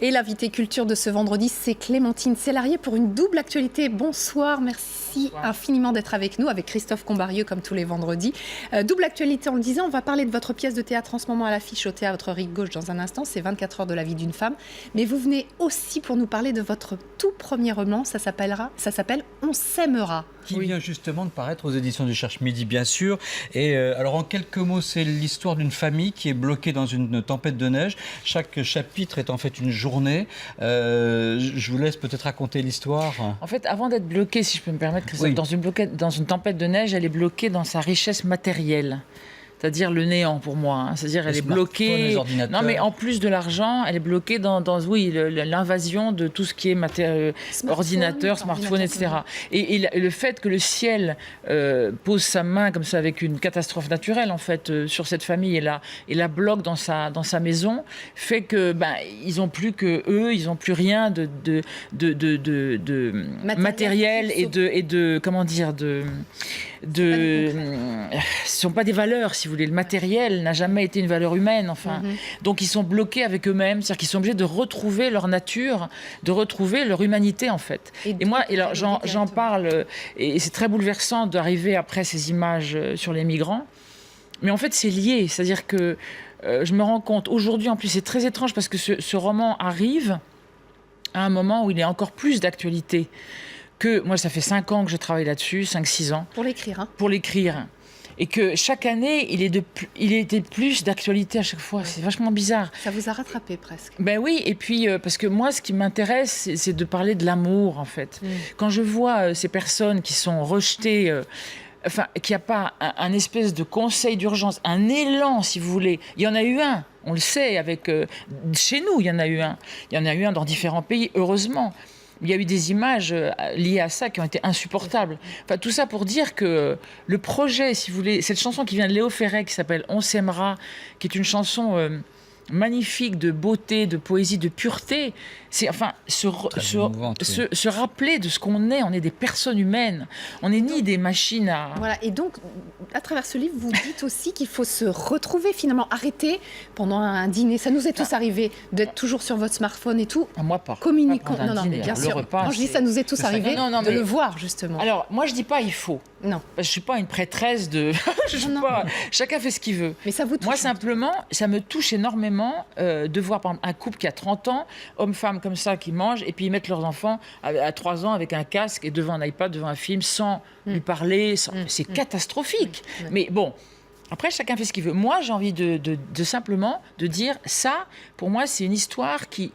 Et l'invité culture de ce vendredi, c'est Clémentine Célarié pour une double actualité. Bonsoir, merci infiniment d'être avec nous, avec Christophe Combarieux comme tous les vendredis. Double actualité, on le disait, on va parler de votre pièce de théâtre en ce moment à l'affiche au Théâtre Rive Gauche dans un instant, c'est 24 heures de la vie d'une femme. Mais vous venez aussi pour nous parler de votre tout premier roman, ça s'appelle On s'aimera. Qui vient justement de paraître aux éditions du Cherche-Midi, bien sûr. Et alors, en quelques mots, c'est l'histoire d'une famille qui est bloquée dans une tempête de neige. Chaque chapitre est en fait une journée. Je vous laisse peut-être raconter l'histoire. En fait, avant d'être bloquée, si je peux me permettre, Christophe, dans une tempête de neige, elle est bloquée dans sa richesse matérielle. C'est-à-dire le néant pour moi. Hein. C'est-à-dire elle est bloquée. Non, mais en plus de l'argent, elle est bloquée dans l'invasion de tout ce qui est ordinateur, smartphone, etc. Et le fait que le ciel pose sa main comme ça avec une catastrophe naturelle en fait sur cette famille et la bloque dans sa maison fait que ils n'ont plus que eux, ils n'ont plus rien de matériel et de comment dire ce sont pas des valeurs, si vous voulez. Le matériel n'a jamais été une valeur humaine, enfin. Donc ils sont bloqués avec eux-mêmes, c'est-à-dire qu'ils sont obligés de retrouver leur nature, de retrouver leur humanité, en fait. Et moi, j'en parle, et c'est très bouleversant d'arriver après ces images sur les migrants. Mais en fait, c'est lié, c'est-à-dire que je me rends compte, aujourd'hui, en plus, c'est très étrange parce que ce roman arrive à un moment où il est encore plus d'actualité. Moi, ça fait 5 ans que je travaille là-dessus, 5-6 ans. Pour l'écrire. Pour l'écrire. Et que chaque année, il était plus d'actualité à chaque fois. C'est vachement bizarre. Ça vous a rattrapé presque. Ben oui, et puis parce que moi, ce qui m'intéresse, c'est de parler de l'amour, en fait. Quand je vois ces personnes qui sont rejetées, qu'il n'y a pas un espèce de conseil d'urgence, un élan, si vous voulez. Il y en a eu un, on le sait, chez nous, il y en a eu un. Il y en a eu un dans différents pays, heureusement. Il y a eu des images liées à ça qui ont été insupportables. Enfin, tout ça pour dire que le projet, si vous voulez, cette chanson qui vient de Léo Ferré, qui s'appelle « On s'aimera », qui est une chanson magnifique de beauté, de poésie, de pureté, c'est enfin se rappeler de ce qu'on est. On est des personnes humaines. On n'est ni des machines à... Voilà, et donc, à travers ce livre, vous dites aussi qu'il faut se retrouver, finalement, arrêter pendant un dîner. Ça nous est tous arrivé d'être toujours sur votre smartphone et tout. Moi, pas. Communiquons. Pas non, mais bien sûr. Repas, je dis ça nous est tous arrivé de le voir, justement. Alors, moi, je dis pas il faut. Non. Je suis pas une prêtresse de... Chacun fait ce qu'il veut. Mais ça vous touche. Moi, simplement, ça me touche énormément de voir, par exemple, un couple qui a 30 ans, homme-femme comme ça, qui mangent, et puis ils mettent leurs enfants à 3 ans avec un casque et devant un iPad, devant un film, sans lui parler. C'est catastrophique. Mais bon... Après, chacun fait ce qu'il veut. Moi, j'ai envie de simplement de dire ça, pour moi, c'est une histoire qui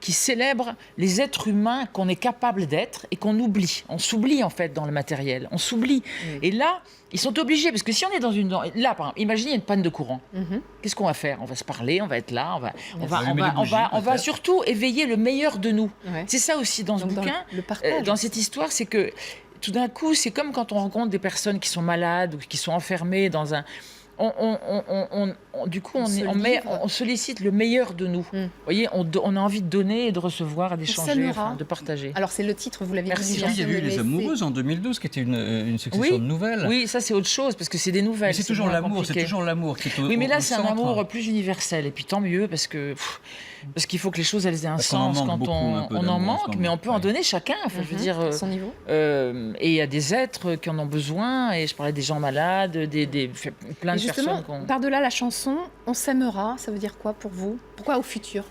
célèbre les êtres humains qu'on est capable d'être et qu'on oublie. On s'oublie, en fait, dans le matériel. On s'oublie. Et là, ils sont obligés, parce que si on est dans Là, par exemple, imaginez, il y a une panne de courant. Qu'est-ce qu'on va faire ? On va se parler, on va être là, on va surtout éveiller le meilleur de nous. Ouais. C'est ça aussi dans ce bouquin, dans cette histoire, c'est que tout d'un coup, c'est comme quand on rencontre des personnes qui sont malades ou qui sont enfermées dans un... Du coup, on sollicite le meilleur de nous. Vous voyez, on a envie de donner et de recevoir et d'échanger, de partager. Alors, c'est le titre, vous l'avez dit. Il y a eu Les Amoureuses en 2012, qui était une succession de nouvelles. Oui, ça, c'est autre chose, parce que c'est des nouvelles. Mais c'est toujours l'amour qui est au Oui, mais là, c'est un centre. amour plus universel. Et puis, tant mieux, parce qu'il faut que les choses, elles aient un sens quand on en manque, mais on peut en donner chacun. Enfin, je veux dire, à son niveau. Et il y a des êtres qui en ont besoin. Et je parlais des gens malades, plein de personnes. Par-delà la chanson, On s'aimera, ça veut dire quoi pour vous ? Pourquoi au futur ?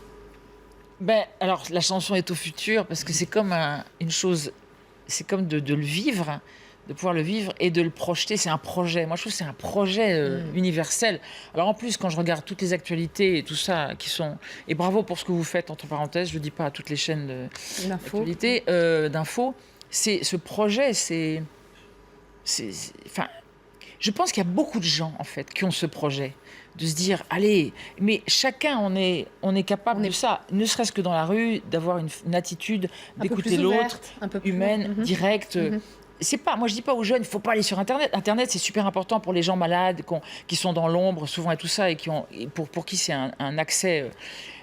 Alors, la chanson est au futur parce que c'est comme une chose, c'est comme de le vivre, de pouvoir le vivre et de le projeter. C'est un projet. Moi, je trouve que c'est un projet universel. Alors, en plus, quand je regarde toutes les actualités et tout ça qui sont... Et bravo pour ce que vous faites, entre parenthèses, je ne le dis pas à toutes les chaînes d'actualité, d'infos. Ce projet, enfin, je pense qu'il y a beaucoup de gens, en fait, qui ont ce projet. De se dire, allez, mais chacun, on est capable de ça, ne serait-ce que dans la rue, d'avoir une attitude, d'écouter l'autre, humaine, directe. C'est pas, moi je dis pas aux jeunes, il faut pas aller sur Internet. Internet, c'est super important pour les gens malades, qui sont dans l'ombre souvent et tout ça, et pour qui c'est un accès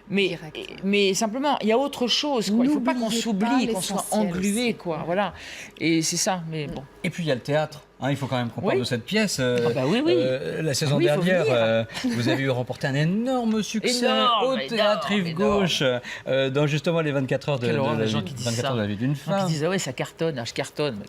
Direct. mais simplement, il y a autre chose. Quoi. Il ne faut pas qu'on N'oubliez s'oublie, pas qu'on soit l'essentiel englué. aussi. Quoi. Voilà. Et c'est ça. Mais bon. Et puis il y a le théâtre. Hein, il faut quand même qu'on parle Oui. de cette pièce. Ah bah oui, oui. La saison Oui, il faut dernière, venir. vous avez eu remporté un énorme succès Énorme, au théâtre énorme, Rive Gauche, dans justement les 24 heures de, Quelle horreur, de la les gens vie, qui disent 24 ça. heures de la vie d'une Les gens femme. qui disent, ah ouais, ça cartonne, je cartonne.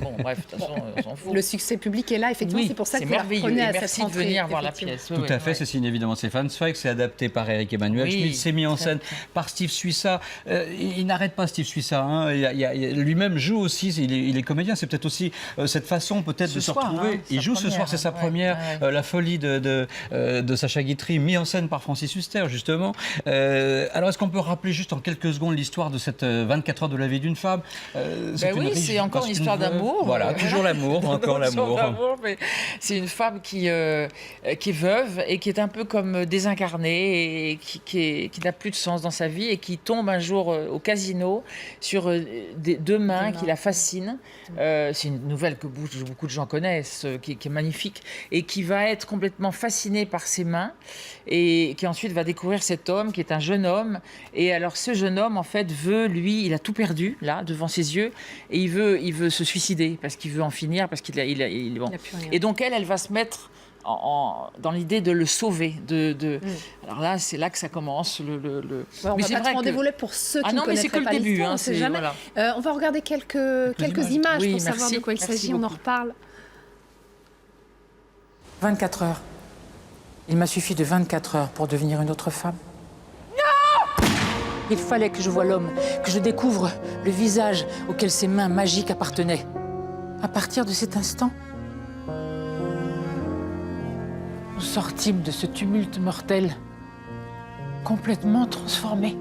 Bon, bref, de toute façon, on s'en fout. Le succès public est là, effectivement, Oui, c'est pour ça que c'est vous la merveilleux. reprenez Et à merci cette rentrée. de venir voir la effectivement. pièce. Tout à fait, c'est signé évidemment Stéphane Zweig, c'est adapté par Eric Emmanuel Oui, Schmitt, c'est mis en très scène bien. par Steve Suissa. Il n'arrête pas Steve Suissa, hein. Lui-même joue aussi, il est comédien, c'est peut-être aussi cette façon peut-être Ce de se soir, retrouver. hein, Il sa joue ce première, soir, c'est sa ouais, première, ouais. La folie de Sacha Guitry, mis en scène par Francis Huster justement. Alors est-ce qu'on peut rappeler juste en quelques secondes l'histoire de cette 24 heures de la vie d'une femme? Oui, c'est encore une histoire d'amour. Voilà, toujours l'amour, encore l'amour. Mais c'est une femme qui est veuve et qui est un peu comme désincarnée et qui n'a plus de sens dans sa vie et qui tombe un jour au casino sur deux mains qui la fascinent. C'est une nouvelle que beaucoup de gens connaissent, qui est magnifique et qui va être complètement fascinée par ses mains et qui ensuite va découvrir cet homme qui est un jeune homme. Et alors ce jeune homme, en fait, il a tout perdu là devant ses yeux et il veut se suicider parce qu'il veut en finir, parce qu'il bon. Il a plus rien. Et donc elle va se mettre dans l'idée de le sauver. Alors là, c'est là que ça commence. Ouais, on Mais va c'est pas vrai trop en que- dévoiler pour ceux qui Ah non, ne mais c'est connaîtraient que le pas début. l'histoire, Hein, on sait jamais. voilà. On va regarder quelques images Oui, pour savoir merci. de quoi il Merci s'agit, on en beaucoup. reparle. 24 heures. Il m'a suffi de 24 heures pour devenir une autre femme. Non! Il fallait que je voie l'homme, que je découvre le visage auquel ses mains magiques appartenaient. À partir de cet instant, nous sortîmes de ce tumulte mortel, complètement transformés.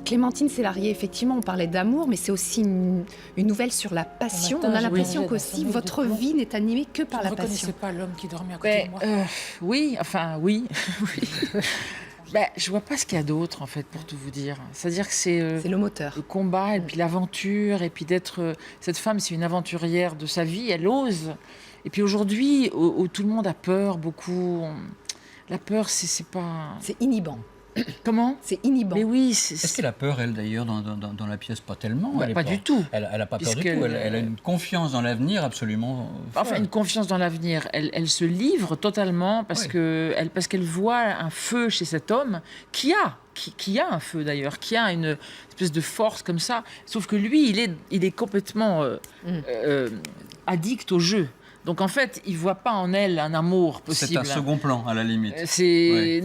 Clémentine Célarié, effectivement, on parlait d'amour, mais c'est aussi une nouvelle sur la passion. matin, On a je l'impression brisais qu'aussi la sommeil votre de plomb. vie n'est animée que par Je la ne reconnaissais passion. pas l'homme qui dormait à côté de moi. Oui, enfin oui. Oui. Je vois pas ce qu'il y a d'autre en fait pour tout vous dire. C'est-à-dire que c'est C'est le moteur. le combat et puis l'aventure et puis d'être cette femme, c'est une aventurière de sa vie, elle ose. Et puis aujourd'hui, où tout le monde a peur, beaucoup. La peur, c'est pas. C'est inhibant. Comment? C'est inhibant. Mais oui, Est-ce qu'elle a peur, elle, d'ailleurs, dans la pièce? Pas tellement. Bah, elle est pas du tout. Elle n'a pas peur du Puisqu'elle- tout. Elle a une confiance dans l'avenir absolument Enfin, folle. une confiance dans l'avenir. Elle se livre totalement parce Oui. qu'elle voit un feu chez cet homme qui a un feu d'ailleurs, qui a une espèce de force comme ça. Sauf que lui, il est complètement addict au jeu. Donc en fait, il voit pas en elle un amour C'est possible. un second plan, à la limite.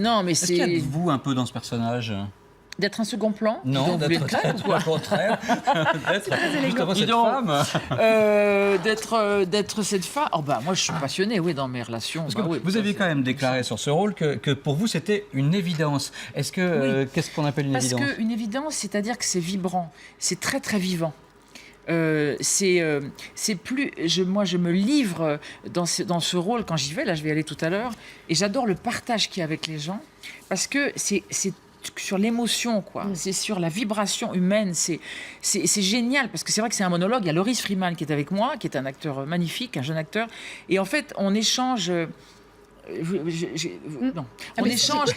Non, mais Est-ce qu'il y a de c'est vous un peu dans ce personnage? d'être un second plan. Non, Donc, vous voulez d'être être clair ou quoi au contraire. D'être justement Dis cette donc. femme. D'être cette femme. Oh bah moi je suis passionnée, oui, dans mes relations. Parce Bah que oui, vous ça, aviez c'est- quand même déclaré sur ce rôle que pour vous c'était une évidence. Est-ce que qu'est-ce qu'on appelle une Parce évidence? qu'une évidence, c'est-à-dire que c'est vibrant, c'est très très vivant. C'est plus. Moi, je me livre dans ce rôle quand j'y vais. Là, je vais y aller tout à l'heure. Et j'adore le partage qu'il y a avec les gens parce que c'est sur l'émotion, quoi. C'est sur la vibration humaine. C'est génial parce que c'est vrai que c'est un monologue. Il y a Loris Freeman qui est avec moi, qui est un acteur magnifique, un jeune acteur. Et en fait, on échange. Non, Ah, on mais échange.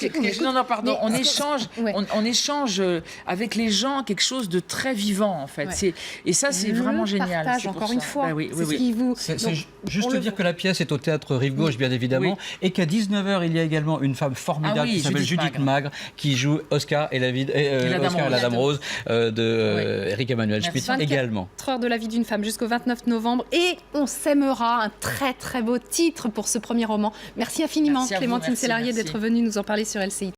Non, pardon. Mais On est-ce que- échange. Ouais. On échange avec les gens quelque chose de très vivant, en fait. Ouais. Et ça, c'est Le vraiment génial. partage, C'est pour encore ça. une fois. Bah oui, C'est oui, ce oui. qui vous. C'est Donc, juste on le dire voit. que la pièce est au théâtre Rive Gauche, bien évidemment, et qu'à 19h, il y a également une femme formidable Ah oui, qui s'appelle Judith Judith Magre, qui joue Oscar et la Dame Rose de Eric Emmanuel Merci. Schmitt également. 24 heures de la vie d'une femme jusqu'au 29 novembre. Et on s'aimera, un très très beau titre pour ce premier roman. Merci infiniment, Merci à vous, Clémentine merci, Célarié, merci. d'être venue nous en parler sur LCI.